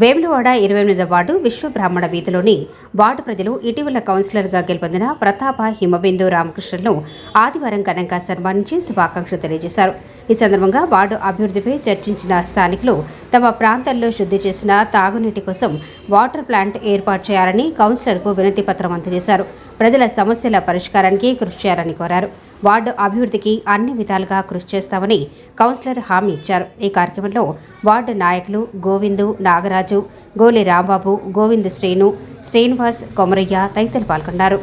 Vemulawada 28వ ward Vishwabrahmana వీధిలోని ward ప్రజలు ఇటీవల కౌన్సిలర్గా గెలుపొందిన ప్రతాప హిమబిందు రామకృష్ణను ఆదివారం ఘనంగా సన్మానించి శుభాకాంక్షలు తెలియజేశారు. ఈ సందర్భంగా వార్డు అభివృద్ధిపై చర్చించిన స్థానికులు తమ ప్రాంతాల్లో శుద్ధి చేసిన తాగునీటి కోసం వాటర్ ప్లాంట్ ఏర్పాటు చేయాలని కౌన్సిలర్కు వినతి పత్రం అందజేశారు. ప్రజల సమస్యల పరిష్కారానికి కృషి చేయాలని కోరారు. వార్డు అభివృద్ధికి అన్ని విధాలుగా కృషి చేస్తామని కౌన్సిలర్ హామీ ఇచ్చారు. ఈ కార్యక్రమంలో వార్డు నాయకులు గోవిందు, నాగరాజు, గోలి రాంబాబు, గోవింద్ శ్రీను, శ్రీనివాస్, కొమరయ్య తదితరులు పాల్గొన్నారు.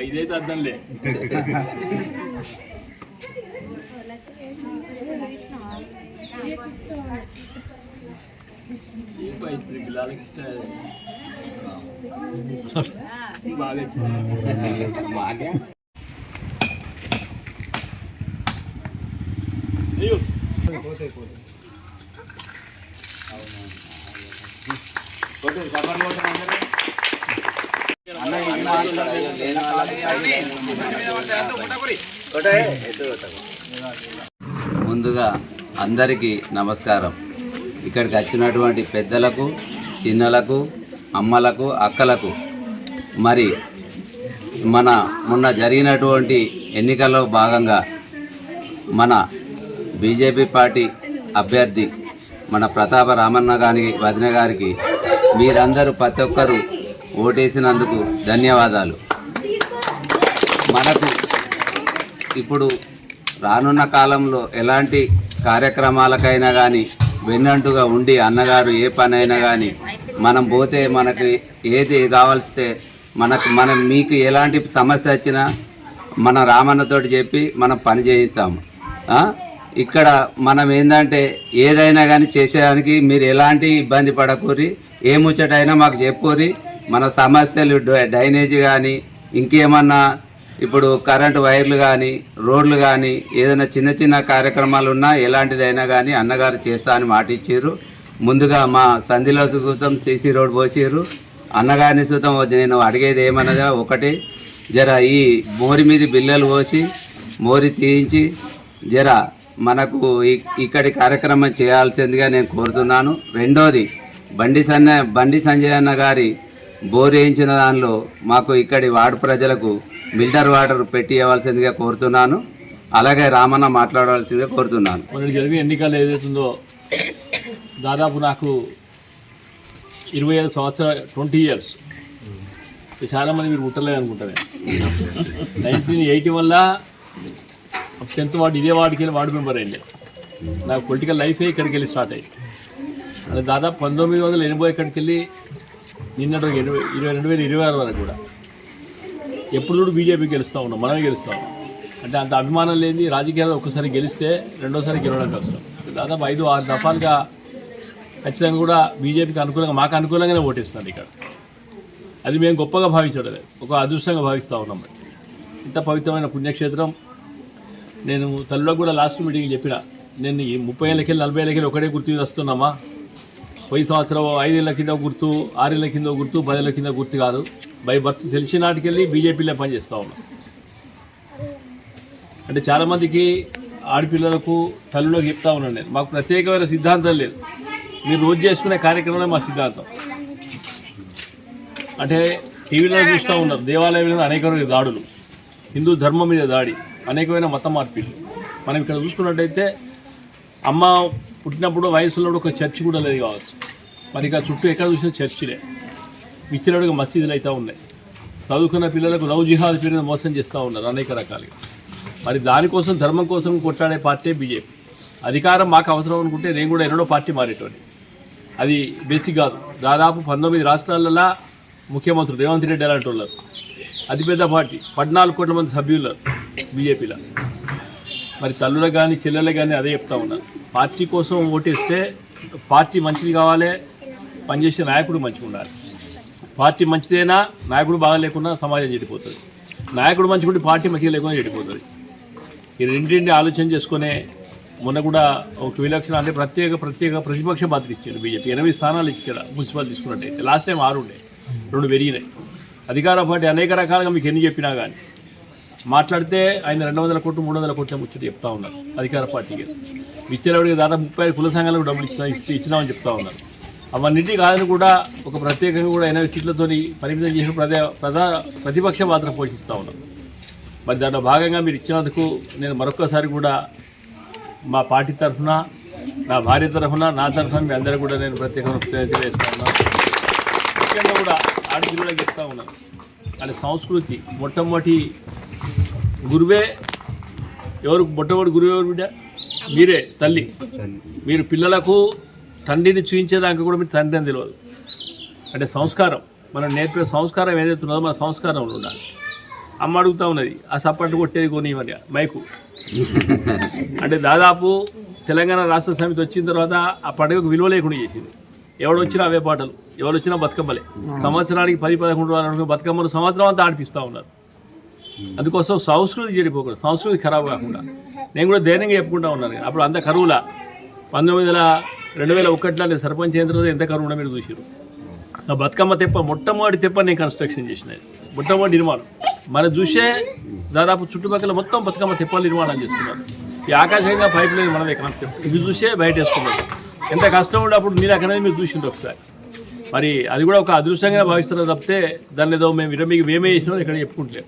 ఇదైతే అర్థంలే పిల్లలకి బాగా ముందుగా అందరికీ నమస్కారం. ఇక్కడికి వచ్చినటువంటి పెద్దలకు, చిన్నలకు, అమ్మలకు, అక్కలకు, మరి మొన్న జరిగినటువంటి ఎన్నికల్లో భాగంగా మన బీజేపీ పార్టీ అభ్యర్థి మన ప్రతాప రామన్న గారికి, వదిన గారికి మీరందరూ ప్రతి ఒక్కరూ ఓటేసినందుకు ధన్యవాదాలు. మనకు ఇప్పుడు రానున్న కాలంలో ఎలాంటి కార్యక్రమాలకైనా కానీ వెన్నంటుగా ఉండి అన్నగారు ఏ పని అయినా కానీ మనం పోతే మనకి ఏది కావాల్స్తే మనం మీకు ఎలాంటి సమస్య వచ్చినా మన రామన్నతోటి చెప్పి మనం పని చేయిస్తాము. ఇక్కడ మనం ఏంటంటే ఏదైనా కానీ చేసేదానికి మీరు ఎలాంటి ఇబ్బంది పడకూరి, ఏ ముచ్చటైనా మాకు చెప్పుకోరి. మన సమస్యలు డ్రైనేజీ కానీ ఇంకేమన్నా ఇప్పుడు కరెంటు వైర్లు కానీ రోడ్లు కానీ ఏదైనా చిన్న చిన్న కార్యక్రమాలు ఉన్నా ఎలాంటిదైనా కానీ అన్నగారు చేస్తా అని మాట ఇచ్చారు. ముందుగా మా సంధిలో సుతం సీసీ రోడ్ పోసిర్రు. అన్నగారిని సుతం నేను అడిగేది ఏమనగా ఒకటి, జర ఈ మోరి మీద బిల్లలు పోసి మోరి తీయించి జర మనకు ఇక్కడి కార్యక్రమం చేయాల్సిందిగా నేను కోరుతున్నాను. రెండోది, బండి సంజయ్ అన్న గారి బోర్ వేయించిన దానిలో మాకు ఇక్కడి వార్డు ప్రజలకు మిల్టర్ వాటర్ పెట్టి ఇవ్వాల్సిందిగా కోరుతున్నాను. అలాగే రామన్న మాట్లాడవలసిందిగా కోరుతున్నాను. మొదటి జరిగిన ఎన్నికలు ఏదైతుందో దాదాపు నాకు 25 సంవత్సరాలు 20 ఇయర్స్ చాలామంది మీరు పుట్టలేదు అనుకుంటాను. 1980 వల్ల 10th వార్డు ఇదే వార్డుకి వెళ్ళి వార్డు మెంబర్ అయింది. నాకు పొలిటికల్ లైఫే ఇక్కడికి వెళ్ళి స్టార్ట్ అయ్యింది. అది దాదాపు 1980 ఇక్కడికి వెళ్ళి నిన్నటి 2026 వరకు కూడా ఎప్పుడు కూడా బీజేపీకి గెలుస్తూ ఉన్నాం, మనమే గెలుస్తూ ఉన్నాం. అంటే అంత అభిమానం లేని రాజకీయాల్లో ఒక్కసారి గెలిస్తే రెండోసారి గెలవడం కష్టం. దాదాపు 5-6 దఫాలుగా ఖచ్చితంగా కూడా బీజేపీకి అనుకూలంగా, మాకు అనుకూలంగానే ఓటేస్తున్నాను ఇక్కడ. అది మేము గొప్పగా భావించడం లేదు, ఒక అదృష్టంగా భావిస్తూ ఉన్నాం. ఇంత పవిత్రమైన పుణ్యక్షేత్రం. నేను తల్లిలో కూడా లాస్ట్ మీటింగ్ చెప్పిన, నేను ఈ 30 ఏళ్ళకెళ్ళి 40 ఏళ్ళకెళ్ళి ఒకటే గుర్తు మీద వస్తున్నామా. పోయి సంవత్సరం 5 ఏళ్ళ కింద గుర్తు, 6 ఏళ్ళ కింద గుర్తు, 10 ఏళ్ళ కింద గుర్తు కాదు. బై బర్త్ తెలిసిన నాటికెళ్ళి బీజేపీలో పనిచేస్తూ ఉన్నాం. అంటే చాలామందికి ఆడపిల్లలకు తల్లిలోకి చెప్తా ఉన్నాను నేను, మాకు ప్రత్యేకమైన సిద్ధాంతం లేదు, మీరు రోజు చేసుకునే కార్యక్రమమే మా సిద్ధాంతం. అంటే టీవీలో చూస్తూ ఉన్నారు దేవాలయం మీద అనేకమైన దాడులు, హిందూ ధర్మం మీద దాడి, అనేకమైన మత మార్పిడి. మనం ఇక్కడ చూసుకున్నట్టయితే అమ్మ పుట్టినప్పుడు వయసులో ఒక చర్చి కూడా లేదు కావచ్చు. మరి ఇక చుట్టూ ఎక్కడ చూసినా చర్చిలే, విచ్చలవిడిగా మసీదులు అయితే ఉన్నాయి. చదువుకున్న పిల్లలకు లవ్ జిహాద్ పేరుని మోసం చేస్తూ ఉన్నారు అనేక రకాలుగా. మరి దానికోసం ధర్మం కోసం కొట్లాడే పార్టీ బీజేపీ. అధికారం మాకు అవసరం అనుకుంటే నేను కూడా ఎన్నడో పార్టీ మారేటోని. అది బేసిక్ కాదు. దాదాపు 19 రాష్ట్రాలలో ముఖ్యమంత్రులు రేవంత్ రెడ్డి అలాంటి వాళ్ళు, అతిపెద్ద పార్టీ, 14 కోట్ల మంది సభ్యులు బీజేపీలో. మరి తల్లులకు కానీ చెల్లెలకు కానీ అదే చెప్తా ఉన్నారు, పార్టీ కోసం ఓటేస్తే పార్టీ మంచిది కావాలి, పనిచేసే నాయకుడు మంచిగా ఉండాలి. పార్టీ మంచిదైనా నాయకుడు బాగా లేకున్నా సమాజం చెడిపోతుంది, నాయకుడు మంచిగా పార్టీ మంచిగా లేకుండా చెడిపోతుంది. ఈ రెండింటిని ఆలోచన చేసుకునే మొన్న కూడా ఒక విలక్షణ అంటే ప్రత్యేక ప్రతిపక్ష పాత్ర ఇచ్చారు బీజేపీ. 80 స్థానాలు ఇచ్చారు మున్సిపల్ తీసుకున్నట్టే. లాస్ట్ టైం 6 ఉండే, 2 పెరిగినాయి. అధికార పార్టీ అనేక రకాలుగా మీకు ఎన్ని చెప్పినా కానీ మాట్లాడితే ఆయన 200 కోట్లు 300 కోట్ల ముచ్చట చెప్తా ఉన్నారు అధికార పార్టీకి. విచ్చలవిడిగా దాదాపు 35 కుల సంఘాలకు డబ్బులు ఇచ్చినామని చెప్తా ఉన్నారు. అవన్నింటి కాదని కూడా ఒక ప్రత్యేకంగా కూడా 80 సీట్లతో పరిమితం చేసిన ప్రతిపక్ష పాత్ర పోషిస్తూ ఉన్నారు. మరి దాంట్లో భాగంగా మీరు ఇచ్చినందుకు నేను మరొక్కసారి కూడా మా పార్టీ తరఫున, నా భార్య తరఫున, నా తరఫున మీ అందరూ కూడా నేను ప్రత్యేకంగా తెలియజేస్తా ఉన్నాను. ముఖ్యంగా కూడా ఆడపిల్లలకు చెప్తా ఉన్నాను, వాళ్ళ సంస్కృతి మొట్టమొదటి గురువే. మొట్టమొదటి గురువు ఎవరు బిడ్డ? మీరే, తల్లి. మీరు పిల్లలకు తండ్రిని చూపించేదాకా కూడా మీరు తండ్రి అని తెలియదు. అంటే సంస్కారం, మనం నేర్పే సంస్కారం ఏదైతే ఉన్నదో మన సంస్కారంలో ఉండాలి. అమ్మ అడుగుతూ ఉన్నది, ఆ సప్పట్లు కొట్టేది కొని ఇవ్వండి మైకు. అంటే దాదాపు తెలంగాణ రాష్ట్ర సమితి వచ్చిన తర్వాత ఆ పండుగకు విలువ లేకుండా చేసింది. ఎవడు వచ్చినా అవే పాటలు, ఎవరు వచ్చినా బతుకమ్మలే. సంవత్సరానికి 10-11 రోజులు బతుకమ్మలు సంవత్సరం అంతా ఆడిపిస్తూ ఉన్నారు. అందుకోసం సంస్కృతి చెడిపోకూడదు, సంస్కృతి ఖరాబ్ కాకుండా నేను కూడా ధైర్యంగా చెప్పుకుంటా ఉన్నాను. అప్పుడు అంత కరువులా 2001లో నేను సర్పంచ్ అయిన తర్వాత ఎంత కరువు ఉన్నా మీరు చూసారు. ఆ బతుకమ్మ తెప్ప మొట్టమొదటి తెప్ప నేను కన్స్ట్రక్షన్ చేసిన, మొట్టమొదటి నిర్మాణం. మనం చూసే దాదాపు చుట్టుపక్కల మొత్తం బతుకమ్మ తెప్పలు నిర్మాణం చేస్తున్నారు. ఈ ఆకాశంగా పైప్ లైన్ మనదే కాన్సెప్ట్, ఇవి చూసే బయట వేసుకున్నారు. ఎంత కష్టం ఉన్నప్పుడు మీరు అక్కడనే మీరు చూసిండ్రు ఒకసారి. మరి అది కూడా ఒక అదృష్టంగా భావిస్తున్నారు తప్పితే దాన్ని ఏదో మీకు మేమే చేసినాం ఇక్కడ చెప్పుకుంటే.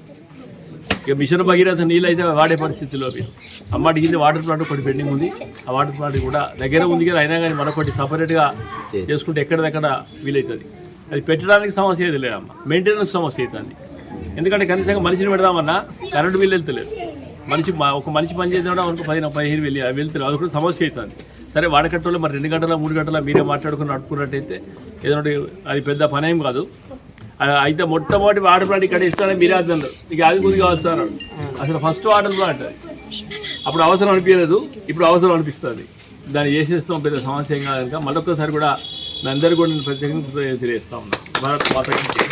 ఇక మిషన్ భగీరథ నీళ్ళు అయితే వాడే పరిస్థితిలో మీరు అమ్మ కింద వాటర్ ప్లాంట్ ఒకటి పెండింగ్ ఉంది. ఆ వాటర్ ప్లాంట్ కూడా దగ్గర ఉంది కదా, అయినా కానీ మరొకటి సపరేట్గా చేసుకుంటే ఎక్కడిదక్కడ వీలవుతుంది. అది పెట్టడానికి సమస్య ఏది లేదమ్మా, మెయింటెనెన్స్ సమస్య అవుతుంది. ఎందుకంటే కనీసంగా మనిషిని పెడదామన్నా కరెంటు బిల్లు వెళ్తలేదు. ఒక మనిషి పని చేసినా ఒక 15 వెళ్ళి అవి వెళ్తలేదు, అది కూడా సమస్య అవుతుంది. సరే వాడకట్టలో మరి 2 గంటల 3 గంటల మీరే మాట్లాడుకుని నడుపుకున్నట్టయితే ఏదో అది పెద్ద పని ఏం కాదు. అయితే మొట్టమొదటి వాటర్ ప్లాంట్ ఇక్కడ ఇస్తానని మీరే అన్నారు, ఇక అది కొద్దిగా కావచ్చు అన్నాడు. అసలు ఫస్ట్ వాటర్ ప్లాంట్ అప్పుడు అవసరం అనిపించలేదు, ఇప్పుడు అవసరం అనిపిస్తుంది. దాన్ని చేసేస్తాం, పెద్ద సమస్య ఏం కాదు. కనుక మరొకసారి కూడా మీ అందరికీ కూడా నేను ప్రత్యేకంగా తెలియజేస్తా ఉన్నాను. భారత్ మాతకి.